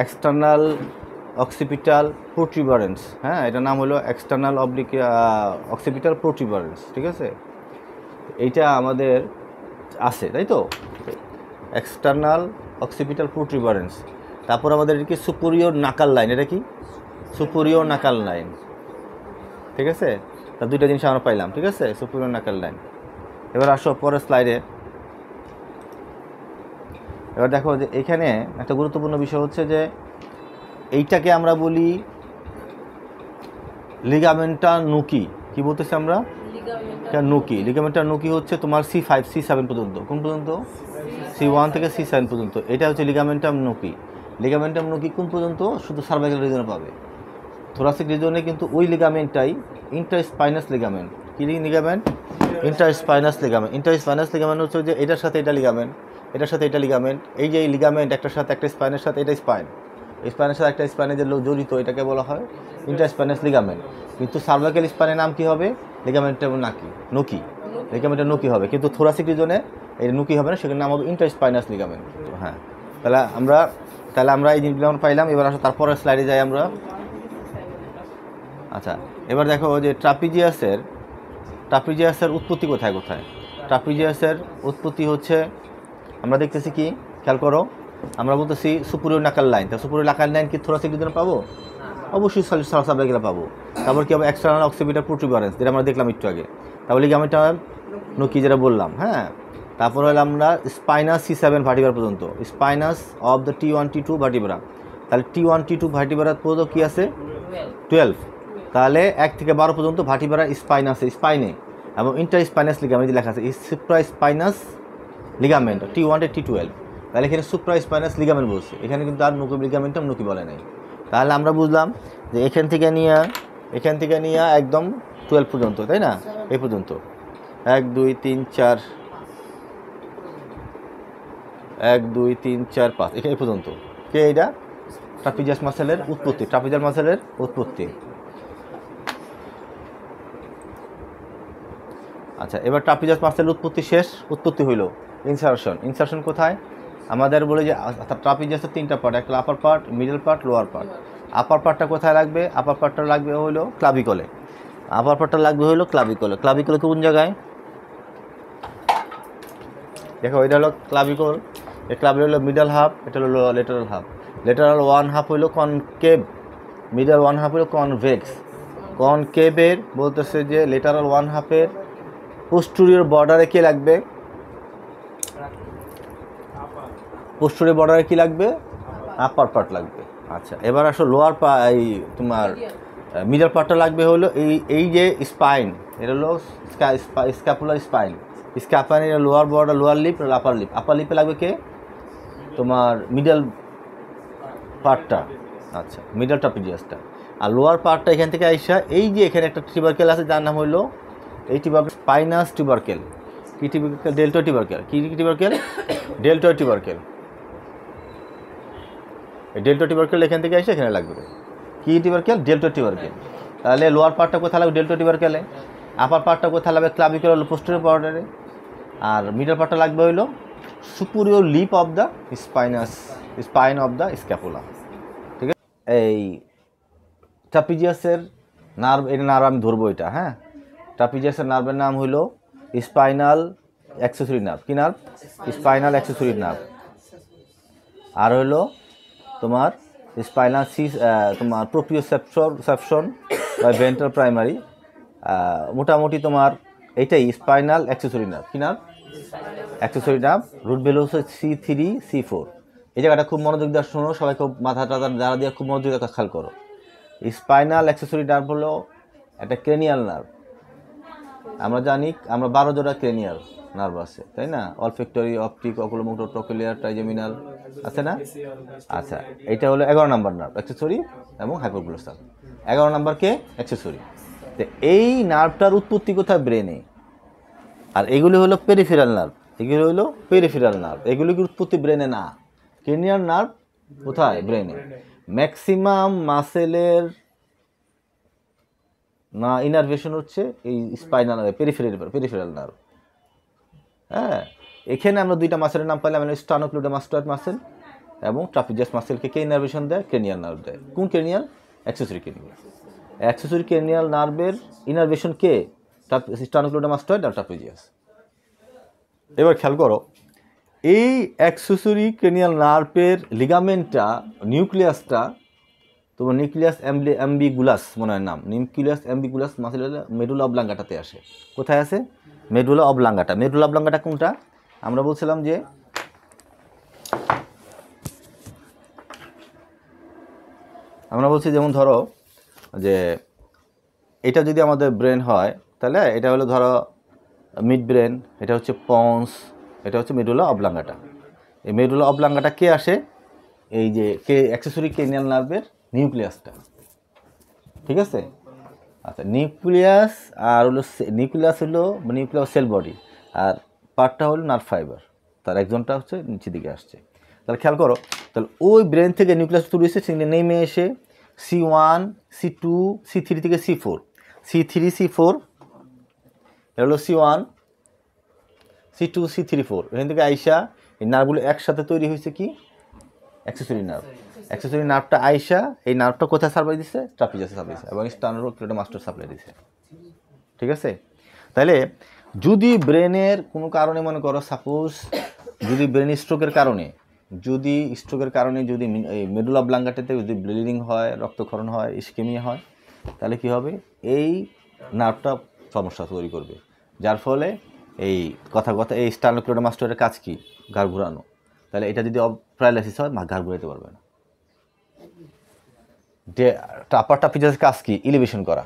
External occipital protuberance, হ্যাঁ, এটার নাম হলো এক্সটার্নাল অক্সিপিটাল প্রোটিউবারেন্স, ঠিক আছে। এইটা আমাদের আছে, তাই তো, এক্সটার্নাল অক্সিপিটাল প্রোটিউবারেন্স। তারপর আমাদের কি সুপেরিয়র নাকাল লাইন, এটা কি সুপেরিয়র নাকাল লাইন, ঠিক আছে। তা দুইটা জিনিস আমরা পাইলাম, ঠিক আছে, সুপেরিয়র নাকাল লাইন। এবার আসো পরের স্লাইডে। এবার দেখো যে এখানে একটা গুরুত্বপূর্ণ বিষয় হচ্ছে যে এইটাকে আমরা বলি লিগামেন্টা নুকি। কি বলতেছি আমরা? নুকি। লিগামেন্টা নুকি হচ্ছে তোমার C5 C7 পর্যন্ত। কোন পর্যন্ত? C1 থেকে C7 পর্যন্ত। এটা হচ্ছে লিগামেন্টাম নুকি। লিগামেন্টাম নুকি কোন পর্যন্ত? শুধু সার্ভাইকাল রিজনে পাবে। থোরাসিক রিজনে কিন্তু ওই লিগামেন্টটাই ইন্টারস্পাইনাস লিগামেন্ট। কি লিগামেন্ট? ইন্টারস্পাইনাস লিগামেন্ট। ইন্টারস্পাইনাস লিগামেন্ট হচ্ছে যে এটার সাথে এটা লিগামেন্ট, এটার সাথে এটা লিগামেন্ট। এই যে লিগামেন্ট একটার সাথে একটা স্পাইনের সাথে, এটা স্পাইন, স্পাইনের সাথে একটা স্পাইনে যে জড়িত, এটাকে বলা হয় ইন্টারস্পাইনাস লিগামেন্ট। কিন্তু সার্ভাইকাল স্পাইনের নাম কি হবে? লিগামেন্টাম নুকি। লিগামেন্টাম নুকি হবে। কিন্তু থোরাসিক রিজনে এই নুকি হবে না, সেখানে নাম হবে ইন্টারস্পাইনাস লিগামেন্ট। হ্যাঁ, তাহলে আমরা এই জিনিসগুলো পাইলাম। এবার আসো তারপরের স্লাইডে যাই আমরা। আচ্ছা, এবার দেখো যে ট্রাপিজিয়াসের উৎপত্তি কোথায়? ট্রাপিজিয়াসের উৎপত্তি হচ্ছে আমরা দেখতেছি কি, খেয়াল করো, আমরা বলতেছি সুপেরিয়র নাকাল লাইন। তা সুপেরিয়র নাকাল লাইন কি থোরাসিক রিজনে পাবো? অবশ্যই সার্ভাইকালে পাবো। তারপর কি হবে? এক্সটার্নাল অক্সিপিটাল প্রোটিউবারেন্স, যেটা আমরা দেখলাম একটু আগে। তারপর লিগামেন্টাম নুকি যেটা বললাম, হ্যাঁ। তারপর হলো আমরা স্পাইনাস C7 ভার্টিব্রা পর্যন্ত, spinous of the T1 T2 vertebra. তাহলে T1 T2 ভার্টিব্রা পর্যন্ত কি আছে? 12। তাহলে 1 থেকে 12 পর্যন্ত ভার্টিব্রা স্পাইনে এবং ইন্টারস্পাইনাস লিগামেন্ট লেখা আছে সুপ্রাস্পাইনাস লিগামেন্ট T1 থেকে T12। তাহলে এখানে সুপ্রাস্পাইনাস লিগামেন্ট বলছে, এখানে কিন্তু আর নুকি লিগামেন্টাম নুকি বলে নাই। তাহলে আমরা বুঝলাম যে এখান থেকে নিয়ে একদম 12 পর্যন্ত, তাই না? এই পর্যন্ত 1 2 3 4 1 2 3 4 5 এই পর্যন্ত কে? এইটা ট্রাপিজিয়াস মাসেলের উৎপত্তি, ট্রাপিজিয়াস মাসেলের উৎপত্তি। আচ্ছা, এবার ট্রাপিজিয়াস মাসেলের উৎপত্তি শেষ। উৎপত্তি হইল ইনসারশন কোথায়? আমাদের বলে যে ট্রাপিজিয়াসের 3টা পার্ট, একটা upper part, middle part, lower part. Upper পার্টটা কোথায় লাগবে? আপার পার্টটা লাগবে হইলো ক্লাভিকলে। ক্লাভিকলে কোন জায়গায়? দেখো, এটা হলো ক্লাভিকল। এই ক্লাভিকল হলো মিডল হাফ, এটা হলো লেটারাল হাফ। লেটারাল 1 হাফ হইলো কনকেভ, মিডল 1 হাফ হইলো কনভেক্স। কনকেভের বলতেছে যে লেটারাল 1 হাফের পোস্টেরিয়র বর্ডারে কি লাগবে? পোস্টেরিয়র বর্ডারে কি লাগবে? আপার পার্ট লাগবে। আচ্ছা, এবার আসো লোয়ার এই তোমার মিডল পার্টটা লাগবে হলো এই যে স্পাইন, এটা হলো স্ক্যাপুলার স্পাইন। স্ক্যাপাইনের lower border, lower lip, upper lip. Upper লিপে লাগবে কে? তোমার মিডল পার্টটা। আচ্ছা, মিডল ট্রাপিজিয়াসটা। আর লোয়ার পার্টটা এখান থেকে আইসা এই যে এখানে একটা টিউবারকেল আছে, যার নাম হইলো এই স্পাইনাস টিউবারকেল। কি টিউবারকেল? ডেল্টয়েড টিউবারকেল। কি টিউবারকেল? ডেল্টয়েড টিউবারকেল। ডেল্টয়েড টিউবারকেল এখান থেকে এসে এখানে লাগবে। কি টিউবারকেল? ডেল্টয়েড টিউবারকেল। তাহলে লোয়ার পার্টটা কোথায় লাগবে? ডেল্টয়েড টিউবারকেলে। আপার পার্টটা কোথায় লাগবে? ক্লাভিকল পোস্টেরিয়র বর্ডারে। আর মিডল পার্টটা লাগবে হইলো superior lip of the spine of the scapula, ঠিক আছে। এই ট্রাপিজিয়াসের নার্ভ, এটা নার্ভ আমি ধরবো এটা, হ্যাঁ। ট্রাপিজিয়াসের নার্ভের নাম হইলো স্পাইনাল অ্যাক্সেসরি নার্ভ। কি নার্ভ? Spinal accessory nerve. আর হইলো তোমার স্পাইনাল তোমার প্রোপ্রিওসেপশন বা ভেন্ট্রাল প্রাইমারি। মোটামুটি তোমার এইটাই স্পাইনাল অ্যাক্সেসরি নার্ভ। কি nerve? Accessory nerve. Root value হচ্ছে C3 C4। এই জায়গাটা খুব মনোযোগ দিয়ে শোনো, সবাই খুব মাথা যারা দিয়ে খুব মনোযোগ দিয়ে খেয়াল করো। স্পাইনাল অ্যাক্সেসরি নার্ভ হলো একটা ক্রেনিয়াল নার্ভ। আমরা জানি আমরা 12 জোড়া ক্রেনিয়াল নার্ভ আছে, তাই না? অলফ্যাক্টরি, অপটিক, অকুলোমোটর, ট্রোকেলিয়ার, ট্রাইজেমিনাল আছে না? আচ্ছা, এটা হলো 11 নম্বর নার্ভ, অ্যাক্সেসরি এবং হাইপোগ্লোসাল। 11 নম্বর কে? অ্যাক্সেসরি। তো এই নার্ভটার উৎপত্তি কোথায়? ব্রেনে। আর এগুলি হলো পেরিফেরাল নার্ভ। এগুলির উৎপত্তি ব্রেনে না। ক্রেনিয়াল নার্ভ কোথায়? ব্রেনে। ম্যাক্সিমাম মাসেলের না ইনারভেশন হচ্ছে এই স্পাইনাল পেরিফেরাল নার্ভ, হ্যাঁ। এখানে আমরা দুইটা মাসেলের নাম পাইলাম, স্টার্নোক্লিডোমাস্টয়েড মাসেল এবং ট্রাপিজিয়াস মাসেলকে কে ইনারভেশন দেয়? ক্রেনিয়াল নার্ভ দেয়। কোন cranial? Accessory cranial. Accessory cranial নার্ভের ইনারভেশন কে? স্টার্নোক্লেইডোমাস্টয়েড আর ট্রাপিজিয়াস। এবার খেয়াল করো, এই অ্যাক্সেসরি ক্রেনিয়াল নার্ভের লিগামেন্টটা, নিউক্লিয়াসটা, তোমার নিউক্লিয়াস অ্যাম্বিগুলাস মনে হয় নাম, নিউক্লিয়াস অ্যাম্বিগুলাস মাসেলের মেডুলা অবলাঙ্গাটাতে আসে। কোথায় আছে? Medulla oblongata. মেডুলা অবলাঙ্গাটা কোনটা? আমরা বলছিলাম যে আমরা বলছি যেমন ধরো যে এটা যদি আমাদের ব্রেন হয় তাহলে এটা হলো ধরো মিড ব্রেন, এটা হচ্ছে পন্স, এটা হচ্ছে মেডুলা অবলাঙ্গাটা। এই মেডুলা অবলাঙ্গাটা কে আসে? এই যে কে অ্যাক্সেসরি ক্রেনিয়াল নার্ভের নিউক্লিয়াসটা, ঠিক আছে? আচ্ছা, নিউক্লিয়াস আর হলো নিউক্লিয়াস হলো নিউক্লিয়াস সেল বডি, আর পার্টটা হলো নার্ভ ফাইবার, তার একজনটা হচ্ছে নিচের দিকে আসছে। তাহলে খেয়াল করো, তাহলে ওই ব্রেন থেকে নিউক্লিয়াস শুরু হয়েছে, সেখানে নেমে এসে C1, C2, C3 থেকে C4, C3, C4, এটা হলো C1, C2, C3, 4, এখান থেকে আইসা এই নার্ভগুলো একসাথে তৈরি হয়েছে কি? Accessory nerve. অ্যাক্সেসরি নার্ভটা আইসা এই নার্ভটা কোথায় সাপ্লাই দিচ্ছে? ট্রাপিজিয়াসে সাপ্লাই দিচ্ছে এবং স্টার্নোক্লেইডোমাস্টয়েড সাপ্লাই দিচ্ছে, ঠিক আছে? তাহলে যদি ব্রেনের কোনো কারণে মনে করো, সাপোজ যদি ব্রেন স্ট্রোকের কারণে যদি এই মেডুলা অবলাঙ্গাটাতে যদি ব্লিডিং হয়, রক্তক্ষরণ হয়, ইসকেমিয়া হয়, তাহলে কি হবে? এই নার্ভটা সমস্যা তৈরি করবে, যার ফলে এই কথা এই স্টার্নোক্লেইডোমাস্টয়েডের কাজ কি? ঘাড় ঘুরানো। তাহলে এটা যদি প্যারালাইসিস হয়, ঘাড় ঘুরাতে পারবে না। যে আপার ট্রাপিজিয়াসের কাজ কি? ইলিভেশন করা।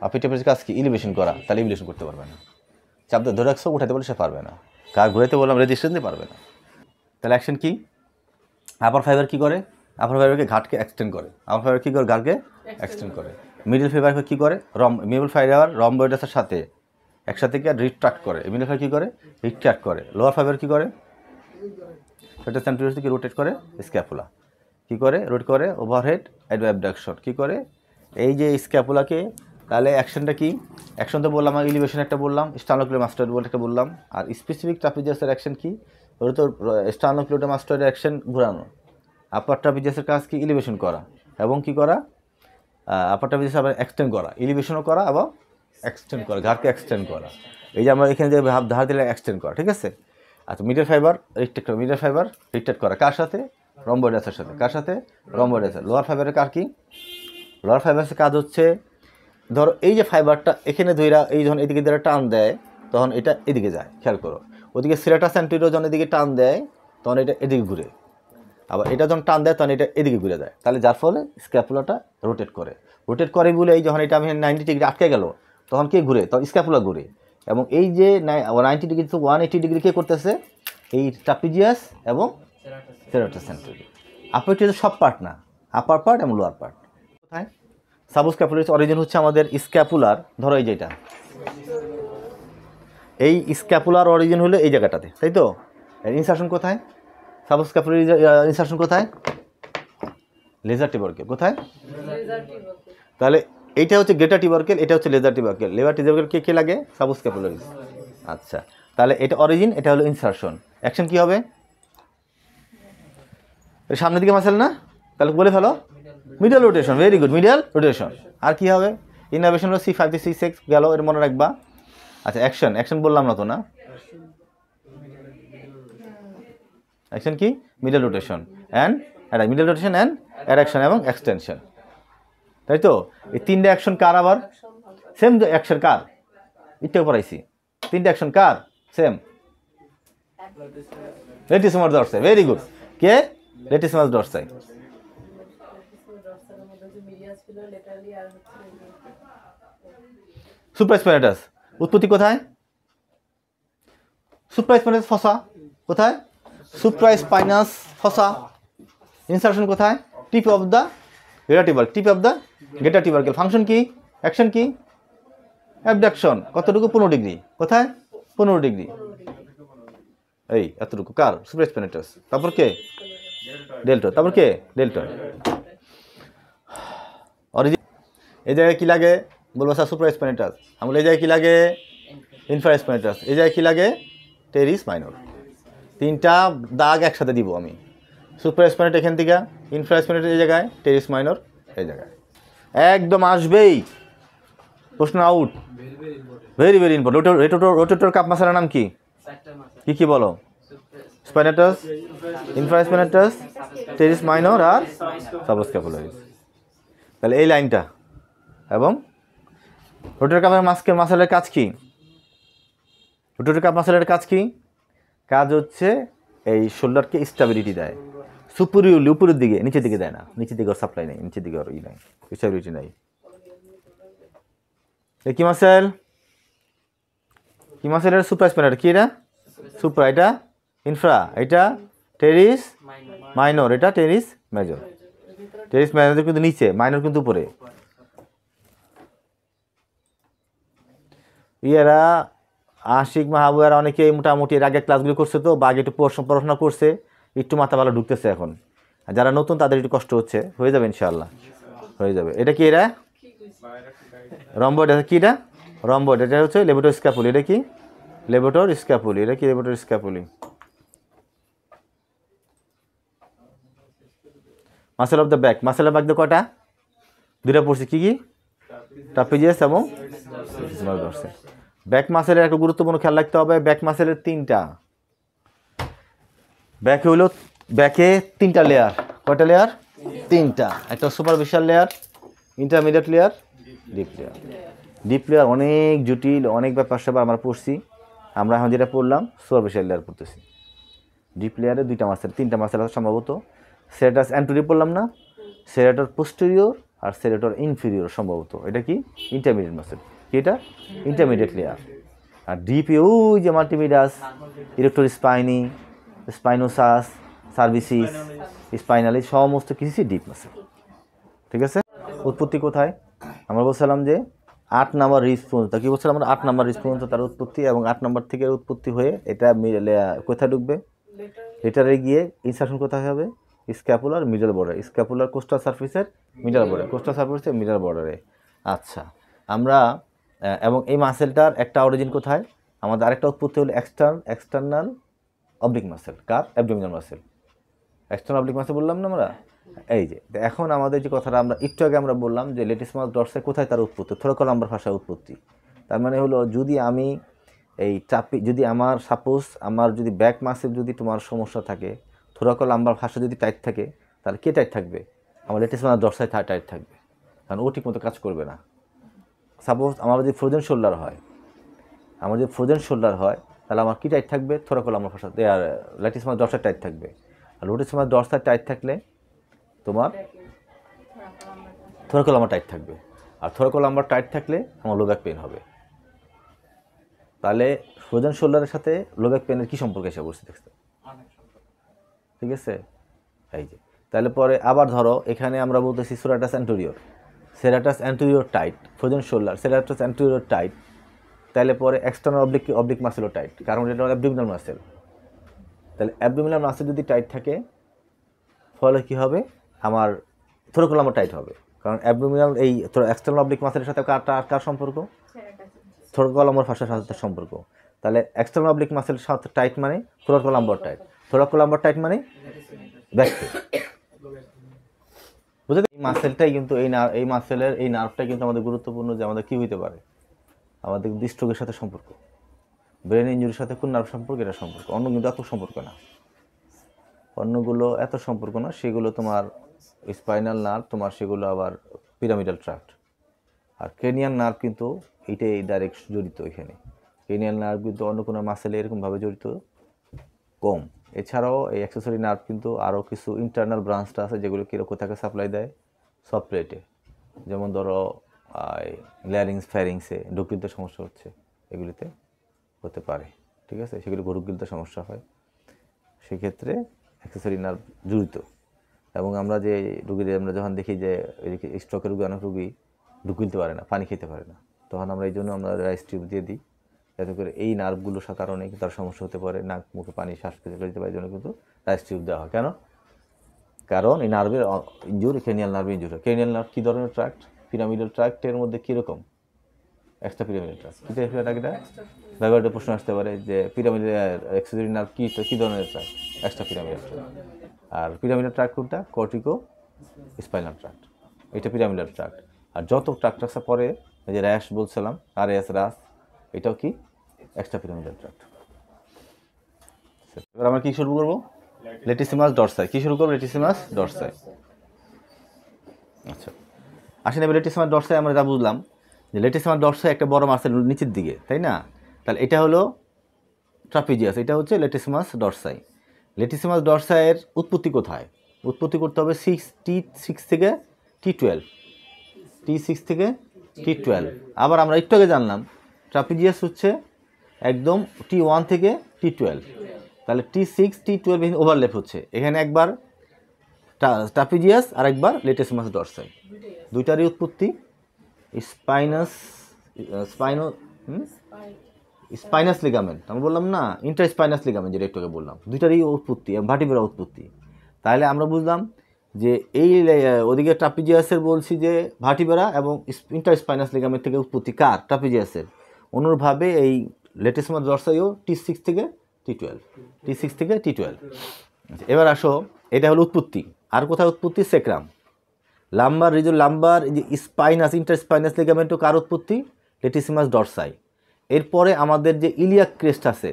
আপার ট্রাপিজিয়াসের কাজ কি? ইলিভেশন করা। তাহলে ইলিভেশন করতে পারবে না। চাপ দিয়ে ধরে রাখছো, উঠাতে বলে সে পারবে না। ঘাড় ঘুরাতে বললাম, রেজিস্ট্রেশন দিতে পারবে না। তাহলে অ্যাকশন কি? আপার ফাইবার কি করে? আপার ফাইবারকে ঘাটকে এক্সটেন্ড করে। আপার ফাইবার কী করে? ঘাড়কে এক্সটেন্ড করে। মিডল ফাইবারকে কী করে? মিডল ফাইবার রম্বয়েডাসের সাথে একসাথে কি রিট্রাক্ট করে। মিডল ফাইবার কী করে? রিট্রাক্ট করে। লোয়ার ফাইবার কী করে? সেটা সেন্ট্রিওস থেকে রোটেট করে স্ক্যাপুলা। কী করে? রোট করে ওভারহেড অ্যাবডাকশন। কী করে? এই যে স্ক্যাপুলাকে, তাহলে অ্যাকশনটা কি? অ্যাকশন তো বললাম, ইলিভেশন একটা বললাম, স্টার্নোক্লেইডোমাস্টয়েড বলে একটা বললাম, আর স্পেসিফিক ট্রাপিজিয়াসের অ্যাকশন কি? ওটা তো স্টার্নোক্লেইডোমাস্টয়েডের অ্যাকশন ঘোরানো। আপার ট্রাপিজিয়াসের কাজ কি? ইলিভেশন করা এবং কি করা? আপার ট্রাপিজিয়াস আবার এক্সটেন্ড করা, ইলিভেশনও করা এবং এক্সটেন্ড করা, ঘাড়কে এক্সটেন্ড করা। এই যে আমরা এখানে যে ধার দিলে এক্সটেন্ড করা, ঠিক আছে? আচ্ছা, মিডল ফাইবার রিট্রাক্ট করা। মিডল ফাইবার রিট্রাক্ট করা কার সাথে? রম্বয়েডাসের সাথে। কার সাথে? রম্বয়েডাসের। লোয়ার ফাইবারের কার কি? লোয়ার ফাইবারের কাজ হচ্ছে, ধরো এই যে ফাইবারটা এখানে ধইরা এই যখন এদিকে ধরে টান দেয়, তখন এটা এদিকে যায়। খেয়াল করো, ওদিকে সিরাটাস অ্যান্টেরিয়র যখন এদিকে টান দেয়, তখন এটা এদিকে ঘুরে। আবার এটা যখন টান দেয়, তখন এটা এদিকে ঘুরে যায়। তাহলে যার ফলে স্ক্যাপুলাটা রোটেট করে। রোটেট করে বলে এই যখন এটা আমি 90 ডিগ্রি আটকে গেল, তখন কে ঘুরে? তখন স্ক্যাপুলা ঘুরে। এবং এই যে 90 ডিগ্রি তো 180 ডিগ্রি কে করতেছে? এই ট্রাপিজিয়াস এবং সেরাটাস অ্যান্টেরিয়র। আপার ট্রাপিজিয়াস সব পার্ট না, আপার পার্ট এবং লোয়ার পার্ট। কোথায়? সাবস্ক্যাপুলার অরিজিন হচ্ছে আমাদের স্ক্যাপুলার, ধরো এই যেটা, এই স্ক্যাপুলার অরিজিন হলো এই জায়গাটাতে, তাই তো? ইনসারশন কোথায়? সাবস্ক্যাপুলার ইনসারশন কোথায়? লেজার টিউবারকেল। কোথায়? তাহলে এইটা হচ্ছে গ্রেটার টিউবারকেল, এটা হচ্ছে লেজার টিউবারকেল। লেজার টিউবারকেল কে লাগে? সাবস্ক্যাপুলারিস। আচ্ছা, তাহলে এটা অরিজিন, এটা হলো ইনসারশন। অ্যাকশন কি হবে? সামনের দিকে মাসেল না, তাহলে বলে ফেলো middle rotation. Very good, middle rotation. আর কি হবে? ইনারভেশন হলো C5 থেকে C6 গেল, এর মনে রাখবা। আচ্ছা, অ্যাকশন বললাম না তো, না? অ্যাকশন কি? Middle rotation and middle rotation and addiction এবং এক্সটেনশন, তাই তো? এই তিনটে অ্যাকশন কার? আবার সেম অ্যাকশন কার? একটু পড়াইছি। তিনটে অ্যাকশন কার? Same. Latissimus dorsi. Very good. কে? Latissimus dorsi. সুপ্রাস্পাইনাটাস উৎপত্তি কোথায়? সুপ্রাস্পাইনাটাস ফসা কোথায়? Supraspinous fossa. ইনসারশন কোথায়? Tip of the greater tubercle. Tip of the greater tubercle. Function কি? অ্যাকশন কি? অ্যাবডাকশন। কতটুকু? 15 ডিগ্রি। কোথায়? 15 ডিগ্রি। এই এতটুকু কার? সুপ্রাস্পাইনাটাস। তারপর কে? ডেল্টর। তারপর কে? ডেল্টর। অরিজিন এই জায়গায় কি লাগে? বলবো স্যার সুপ্রাস্পাইনাটাস। আমরা এই জায়গায় কি লাগে? ইনফ্রাস্পাইনাটাস। এই জায়গায় কি লাগে? Teres minor. তিনটা দাগ একসাথে দিব আমি। সুপ্রাস্পাইনেট এখান থেকে, ইনফ্রাস্পাইনেট এই জায়গায়, টেরিস মাইনর এই জায়গায়। একদম আসবেই প্রশ্ন out, very very important. Rotator cuff মাসেলের নাম কি কি কি বলো? স্পাইনেটাস, ইনফ্রাস্পাইনেটাস, টেরিস মাইনর আর সাবস্ক্যাপুলারিস। তাহলে এই লাইনটা। এবং রোটেটর কাপের মাসেলের কাজ কি? রোটেটর কাপ মাসেলের কাজ কি? কাজ হচ্ছে এই শোল্ডারকে স্টেবিলিটি দেয়, সুপিরিয়রলি উপরের দিকে, নিচের দিকে দেয় না। নিচের দিকে ওর সাপ্লাই নেই, নিচের দিকে ওর ই নাই, স্টেবিলিটি নাই। কি মাসেল? কি মাসেল? এটা সুপ্রাস্পাইনেট। কি এটা? সুপ্রা, এটা ইনফ্রা, এটা টেরিস মাইনর, এটা টেরিস মেজর। টেরিস মেজর কিন্তু নিচে, মাইনর কিন্তু উপরে। ইয়েরা আশিক মাহবুবেরা অনেকেই মোটামুটি এর আগে ক্লাসগুলো করছে তো, বা আগে একটু পড়াশোনা করছে, একটু মাথা ভালো ঢুকতেছে এখন। যারা নতুন তাদের একটু কষ্ট হচ্ছে, হয়ে যাবে ইনশাআল্লাহ, হয়ে যাবে। এটা কি? এরা রম্বয়েড। এটা কি? এটা রম্বয়েড। এটা হচ্ছে লেভেটর স্ক্যাপুলি। এটা কি? Levator scapulae. এটা কি? Levator scapulae. Muscle of the back. Muscle of back দিয়ে কয়টা? দুইটা পড়ছি। কি কি? ট্রাপিজিয়াস এবং ব্যাক মাসেলের একটা গুরুত্বপূর্ণ খেয়াল রাখতে হবে। ব্যাক মাসেলের তিনটা, ব্যাকে হলো, ব্যাকে তিনটা লেয়ার। কয়টা লেয়ার? তিনটা। একটা superficial layer, intermediate layer, deep layer. Deep layer অনেক জটিল, অনেক ব্যাপার স্যাপার আমরা পড়ছি। আমরা এখন যেটা পড়লাম সুপারফিশিয়াল লেয়ার পড়তেছি। ডিপ লেয়ারে দুইটা মাসেল, তিনটা মাসেল আছে সম্ভবত। সেরেটাস অ্যান্টেরিয়র পড়লাম না, সেরেটর পোস্টেরিয়র আর সেরেটর ইনফেরিয়র সম্ভবত। এটা কি? Intermediate muscle. কি এটা? Intermediate layer. আর ডিপে ওই যে মাল্টিমিডাস, ইরেক্টর স্পাইনি, স্পাইনোসাস, সার্ভিসিস, স্পাইনালি, সমস্ত কিছু ডিপ মাসেল। ঠিক আছে? উৎপত্তি কোথায়? আমরা বলছিলাম যে 8 নম্বর রিজ পর্যন্ত। কী বলছিলাম আমরা? 8 নম্বর রিজ পর্যন্ত তার উৎপত্তি, এবং 8 নম্বর থেকে উৎপত্তি হয়ে এটা কোথায় ঢুকবে? লেটারে গিয়ে ইনসারশন কোথায় হবে? Scapular middle border, scapular coastal সারফেসের মিডল বর্ডার, কোস্টাল সারফেসের মিডল বর্ডারে। আচ্ছা, আমরা এবং এই মাসেলটার একটা অরিজিন কোথায়? আমাদের আরেকটা উৎপত্তি হলো এক্সটার্নাল অবলিক মাসেল। কার? Abdominal muscle. External oblique muscle বললাম না আমরা? এই যে এখন আমাদের যে কথাটা আমরা একটু আগে আমরা বললাম যে লেটিসমাস ডরসাই কোথায় তার উৎপত্তি? থোরাকলাম্বার ভাষায় উৎপত্তি। তার মানে হলো যদি আমি এই যদি আমার সাপোজ আমার যদি ব্যাক মাসেল যদি তোমার সমস্যা থাকে, থোরাকলাম্বার ভাষা যদি টাইট থাকে, তাহলে কে টাইট থাকবে? আমার লেটিসমাস ডরসাই টাইট থাকবে, কারণ ও ঠিক মতো কাজ করবে না। সাপোজ আমার যদি ফ্রোজেন শোল্ডার হয়, আমার যদি ফ্রোজেন শোল্ডার হয়, তাহলে আমার কি টাইট থাকবে? থোরাকলাম্বার ভাষা, আর লেটিসমাস ডরসাই টাইট থাকবে। আর লেটিসমাস ডরসাই টাইট থাকলে তোমার থোরাকলাম্বার টাইট থাকবে। আর থোরাকলাম্বার টাইট থাকলে আমার লো ব্যাক পেন হবে। তাহলে ফ্রোজেন শোল্ডারের সাথে লো ব্যাক পেনের কী সম্পর্ক এসে বসে দেখতে? ঠিক আছে? এই যে তাহলে পরে আবার ধরো এখানে আমরা বলতেছি serratus anterior, serratus anterior tight, frozen shoulder, serratus anterior tight. তাহলে পরে এক্সটার্নাল অবলিক মাসেলও টাইট, কারণ এটা হলো অ্যাবডোমিনাল মাসেল। তাহলে অ্যাবডোমিনাল মাসেল যদি টাইট থাকে, ফলে কী হবে? আমার থোরাকলাম্বার টাইট হবে, কারণ অ্যাবডোমিনাল এই এক্সটার্নাল অবলিক মাসেলের সাথে কার সম্পর্ক? থোরাকলাম্বার ভাষার সাথে সম্পর্ক। তাহলে এক্সটার্নাল অবলিক মাসেল সাথে টাইট মানে থোরাকলাম্বার টাইট, থোরাকলাম্বার টাইট মানে ব্যাক পেন। বুঝতে? এই মাসেলটাই কিন্তু এই মাসেলের এই নার্ভটাই কিন্তু আমাদের গুরুত্বপূর্ণ, যে আমাদের কী হইতে পারে, আমাদের স্ট্রোকের সাথে সম্পর্ক, ব্রেন ইঞ্জুরির সাথে কোন নার্ভ সম্পর্ক? এটা সম্পর্ক। অন্য কিন্তু এত সম্পর্ক না, অন্যগুলো এত সম্পর্ক না। সেগুলো তোমার স্পাইনাল নার্ভ, তোমার সেগুলো আবার পিরামিডাল ট্র্যাক্ট। আর ক্রেনিয়াল নার্ভ কিন্তু এইটাই ডাইরেক্ট জড়িত। এখানে ক্রেনিয়াল নার্ভ কিন্তু অন্য কোনো মাসেলে এরকমভাবে জড়িত কম। এছাড়াও এই অ্যাক্সেসরি নার্ভ কিন্তু আরও কিছু ইন্টারনাল ব্রাঞ্চটা আছে, যেগুলো কীরকম থাকে সাপ্লাই দেয় সব প্লেটে। যেমন ধরো ল্যারিংস ফ্যারিংসে ঢুক গিলতে সমস্যা হচ্ছে, এগুলিতে হতে পারে। ঠিক আছে? সেগুলো ঢুক গিলতে সমস্যা হয়, সেক্ষেত্রে অ্যাক্সেসরি নার্ভ জড়িত। এবং আমরা যে রুগীদের আমরা যখন দেখি যে স্ট্রোকের রুগী, অনেক রুগী ঢুক গিলতে পারে না, পানি খেতে পারে না, তখন আমরা এই জন্য আমরা রাইস টিউব দিয়ে দিই, যাতে করে এই নার্ভগুলোর কারণে কিন্তু তার সমস্যা হতে পারে, নাক মুখে পানি শ্বাস পেতে দিতে পারে, এই জন্য কিন্তু রাইস টিউব দেওয়া হয়। কেন? কারণ এই নার্ভের ইনজুর, ক্রেনিয়াল নার্ভ ইনজুর হয়। ক্রেনিয়াল নার্ভ কী ধরনের ট্র্যাক্ট? পিরামিডাল ট্র্যাক্টের মধ্যে কীরকম? Extrapyramidal tract. কী ট্র্যাক্টটা? ব্যবহারটা প্রশ্ন আসতে পারে যে পিরামিডাল অ্যাক্সেসরি নার্ভ কী ধরনের ট্র্যাক্ট? Extrapyramidal tract. আর পিরামিডাল ট্র্যাক্ট কোনটা? কর্টিকো স্পাইনাল ট্র্যাক্ট, এটা পিরামিডাল ট্র্যাক্ট। আর যত ট্র্যাক্ট আছে পরে এই যে র্যাশ বলছিলাম, আর এস রাস, এটাও কি এক্সট্রা পিরামিডাল ট্র্যাক্ট। এবার আমরা কি শুরু করবো? লেটিসিমাস ডরসাই। কি শুরু করবো? লেটিসিমাস ডরসাই। আচ্ছা আসেন, এবার লেটিসিমাস ডরসাই আমরা যা বুঝলাম যে লেটিসিমাস ডরসাই একটা বড় মাসের নিচের দিকে, তাই না? তাহলে এটা হলো ট্রাপিজিয়াস, এটা হচ্ছে লেটিসিমাস ডরসাই। লেটিসিমাস ডরসাইয়ের উৎপত্তি কোথায়? উৎপত্তি করতে হবে T6 থেকে T12, T6 থেকে T12। আবার আমরা একটু আগে জানলাম ট্রাপিজিয়াস হচ্ছে একদম T1 থেকে T12, তাহলে T6 T12 ওভারল্যাপ হচ্ছে। এখানে একবার ট্রাপিজিয়াস আর একবার লেটিসিমাস ডরসাই, দুইটারই উৎপত্তি স্পাইনাস লিগামেন্ট। আমি বললাম না, ইন্টারস্পাইনাস লিগামেন্ট, যেটা একটু আগে বললাম, দুইটারই উৎপত্তি, ভার্টিব্রা উৎপত্তি। তাহলে আমরা বুঝলাম যে এই ওদিকে ট্রাপিজিয়াসের বলছি যে ভার্টিব্রা এবং ইন্টারস্পাইনাস লিগামেন্ট থেকে উৎপত্তি কার? ট্রাপিজিয়াসের। অনুরূপভাবে এই লেটিসিমাস ডরসাইও T6 থেকে T12। এবার আসো, এটা হলো উৎপত্তি। আর কোথায় উৎপত্তি? সেক্রাম, লাম্বার রিজন, লাম্বার যে স্পাইনাস, ইন্টারস্পাইনাস লিগামেন্টও কার উৎপত্তি? লেটিসিমাস ডরসাই। এরপরে আমাদের যে ইলিয়াক ক্রেস্ট আছে,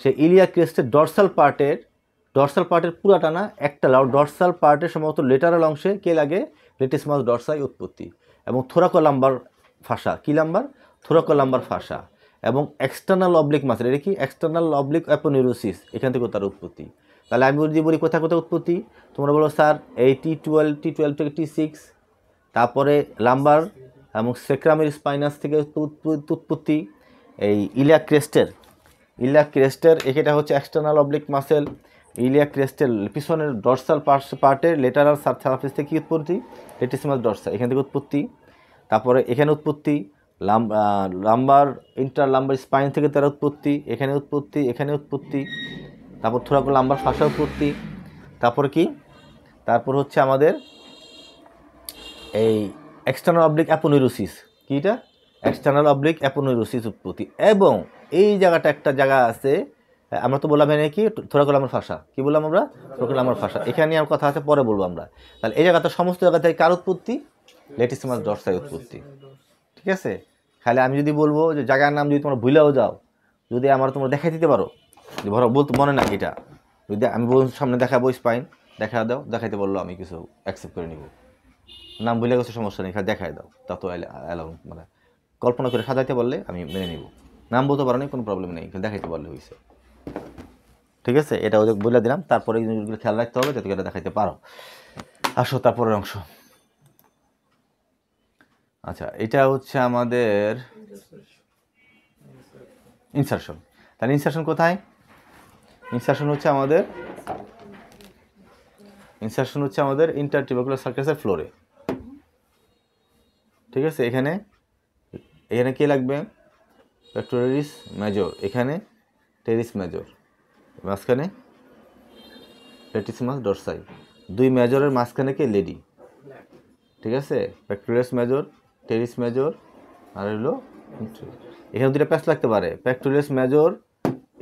সেই ইলিয়াক ক্রেস্টের ডরসাল পার্টের পুরাটা না, একটা ডরসাল পার্টের সম্ভবত লেটারাল অংশে কে লাগে? লেটিসিমাস ডরসাই উৎপত্তি। এবং থোরাকো লাম্বার ফাসা, কি লাম্বার? থোরাকো লাম্বার ফাসা। এবং এক্সটার্নাল অবলিক মাসেল, এটা কি? এক্সটার্নাল অবলিক অ্যাপোনিউরোসিস, এখান থেকে তার উৎপত্তি। তাহলে আমি যদি বলি কোথায় কোথায় উৎপত্তি, তোমরা বলো স্যার এই T12 থেকে T6, তারপরে লাম্বার এবং সেক্রামের স্পাইনাস থেকে উৎপত্তি। এই ইলিয়াক ক্রেস্টের এটা হচ্ছে এক্সটার্নাল অবলিক মাসেল। ইলিয়াক ক্রেস্টের পিছনের ডরসাল পার্টের লেটারাল সারফেস থেকে কি উৎপত্তি? লেটিসিমাস ডরসাই, এখান থেকে উৎপত্তি। তারপরে এখানে উৎপত্তি লাম্বার লাম্বার স্পাইন থেকে তার উৎপত্তি, এখানে উৎপত্তি। তারপর থোরাকো লাম্বার ফাসা উৎপত্তি। তারপর হচ্ছে আমাদের এই এক্সটার্নাল অবলিক অ্যাপোনিউরোসিস, কিটা? এক্সটার্নাল অবলিক অ্যাপোনিউরোসিস উৎপত্তি। এবং এই জায়গাটা একটা জায়গা আছে, আমরা তো বললাম এনে কি? থোরাকো লাম্বার ফাসা। কি বললাম আমরা? থোরাকো লাম্বার ফাসা। এখানে আর কথা আছে, পরে বলবো আমরা। তাহলে এই জায়গাটা সমস্ত জায়গা থেকে কার উৎপত্তি? লেটিসিমাস ডরসাই উৎপত্তি। ঠিক আছে? খালি আমি যদি বলবো যে জায়গার নাম যদি তোমরা ভুলেও যাও, যদি আমার তোমরা দেখাই দিতে পারো, যে ধরো বলতে মনে না এটা, যদি আমি সামনে দেখাবো স্পাইন, দেখাইতে বললো, আমি কিছু অ্যাকসেপ্ট করে নিব। নাম ভুলে গেছে সমস্যা নেই, খালি দেখাই দাও, তা তো অ্যালাউ, মানে কল্পনা করে সাজাইতে বললে আমি মেনে নিব। নাম বলতে পারো নি, কোনো প্রবলেম নেই, দেখাইতে বললে হয়েছে। ঠিক আছে? এটা ওদের বলে দিলাম। তারপরে জিনিসগুলো খেয়াল রাখতে হবে যাতে এটা দেখাইতে পারো। আসো তারপরের অংশ। আচ্ছা, এটা হচ্ছে আমাদের ইনসারশন। তাহলে ইনসারশন কোথায়? ইনসারশন হচ্ছে আমাদের ইন্টারটিউবাকুলার সার্কেসের ফ্লোরে। ঠিক আছে? এখানে কে লাগবে? পেক্টোরালিস মেজর, এখানে টেরিস মেজর, মাঝখানে লেটিসিমাস ডরসাই। দুই মেজরের মাঝখানে কে? লেডি। ঠিক আছে? পেক্টোরালিস মেজর, টেরিস মেজর, আর হলো এখানে দুটো প্যাচ লাগতে পারে, পেক্টোরালিস মেজর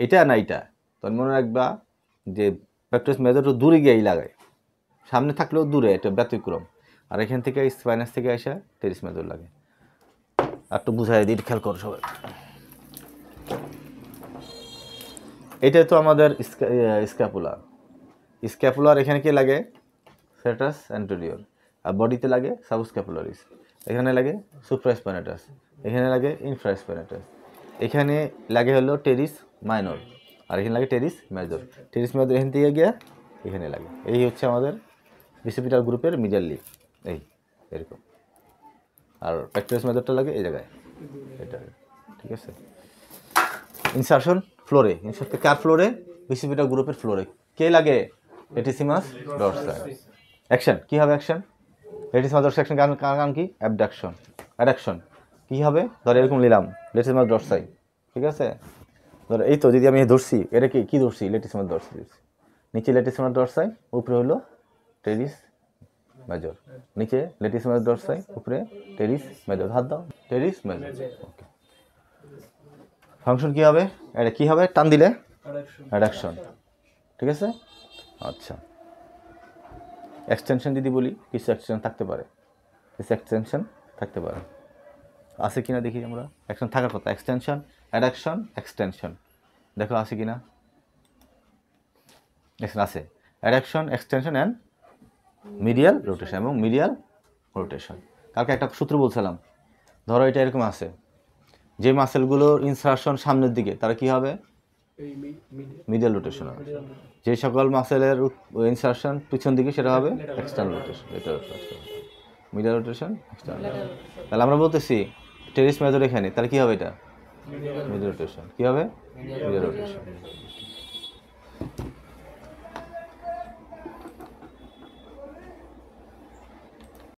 এটা না এটা। তখন মনে রাখবা যে পেক্টোরালিস মেজর তো দূরে গিয়েই লাগায়, সামনে থাকলেও দূরে, এটা ব্যতিক্রম। আর এখান থেকে স্পাইনাস থেকে আসা টেরিস মেজর লাগে। আর একটু বুঝাই দিই, খেয়াল করো সবাই। এটা তো আমাদের স্ক্যাপুলার এখানে কি লাগে? সেটাস অ্যান্টেরিয়র। আর বডিতে লাগে সাবস্ক্যাপুলারিস, এখানে লাগে সুপ্রাস্পাইনাটাস, এখানে লাগে ইনফ্রাস্পাইনাটাস, এখানে লাগে হলো টেরিস মাইনর, আর এখানে লাগে টেরিস মেজর। টেরিস মেজর এখান থেকে গিয়ে এখানে লাগে। এই হচ্ছে আমাদের বিসিপিটাল গ্রুপের মিডল লিপ, এই এরকম। আর পেক্টোরালিস মেজরটা লাগে এই জায়গায়, এটা। ঠিক আছে? ইনসারশন ফ্লোরে, ইনসারশন কার ফ্লোরে? বিসিপিটাল গ্রুপের ফ্লোরে। কে লাগে? লেটিসিমাস ডরসাই। অ্যাকশন কি হবে? অ্যাকশন লেটিসিমাস ডরসাই অ্যাকশন কারণ কি? অ্যাডাকশন কি হবে? ধর এরকম নিলাম লেটিসিমাস ডরসাই। ঠিক আছে? ধর এই তো, যদি আমি ধরছি, এটা কি ধরছি? লেটিসিমাস ডরসাই। নিচে লেটিসিমাস ডরসাই, উপরে হলো টেরিস মেজর। নিচে লেটিসিমাস ডরসাই, উপরে টেরিস মেজর। হাত দাও, টেরিস মেজর। ওকে, ফাংশন কি হবে? এটা কি হবে? টান দিলে অ্যাডাকশন। ঠিক আছে? আচ্ছা, এক্সটেনশন যদি বলি, কিছু এক্সটেনশন থাকতে পারে, কিছু এক্সটেনশন থাকতে পারে, আছে কিনা দেখি আমরা। এক্সটেনশন থাকার কথা, এক্সটেনশন, অ্যাডাকশন, এক্সটেনশন, দেখো আছে কিনা। আছে addiction, extension and medial rotation এবং মিডিয়াল রোটেশন। কালকে একটা সূত্র বলছিলাম, ধরো এটা এরকম আছে, যে মাসেলগুলোর ইনসারশন সামনের দিকে তারা কি হবে, মিডিয়াল রোটেশন হবে। যে সকল মাসেলের ইনসারশন পিছন দিকে সেটা হবে এক্সটার্নাল রোটেশন। এটা মিডিয়াল রোটেশন, এক্সটার্নাল। তাহলে আমরা বলতেছি টেরিস মেথড এখানে, তাহলে কি হবে, এটা মিডিয়াল রোটেশন। কি হবে, মিডিয়াল রোটেশন।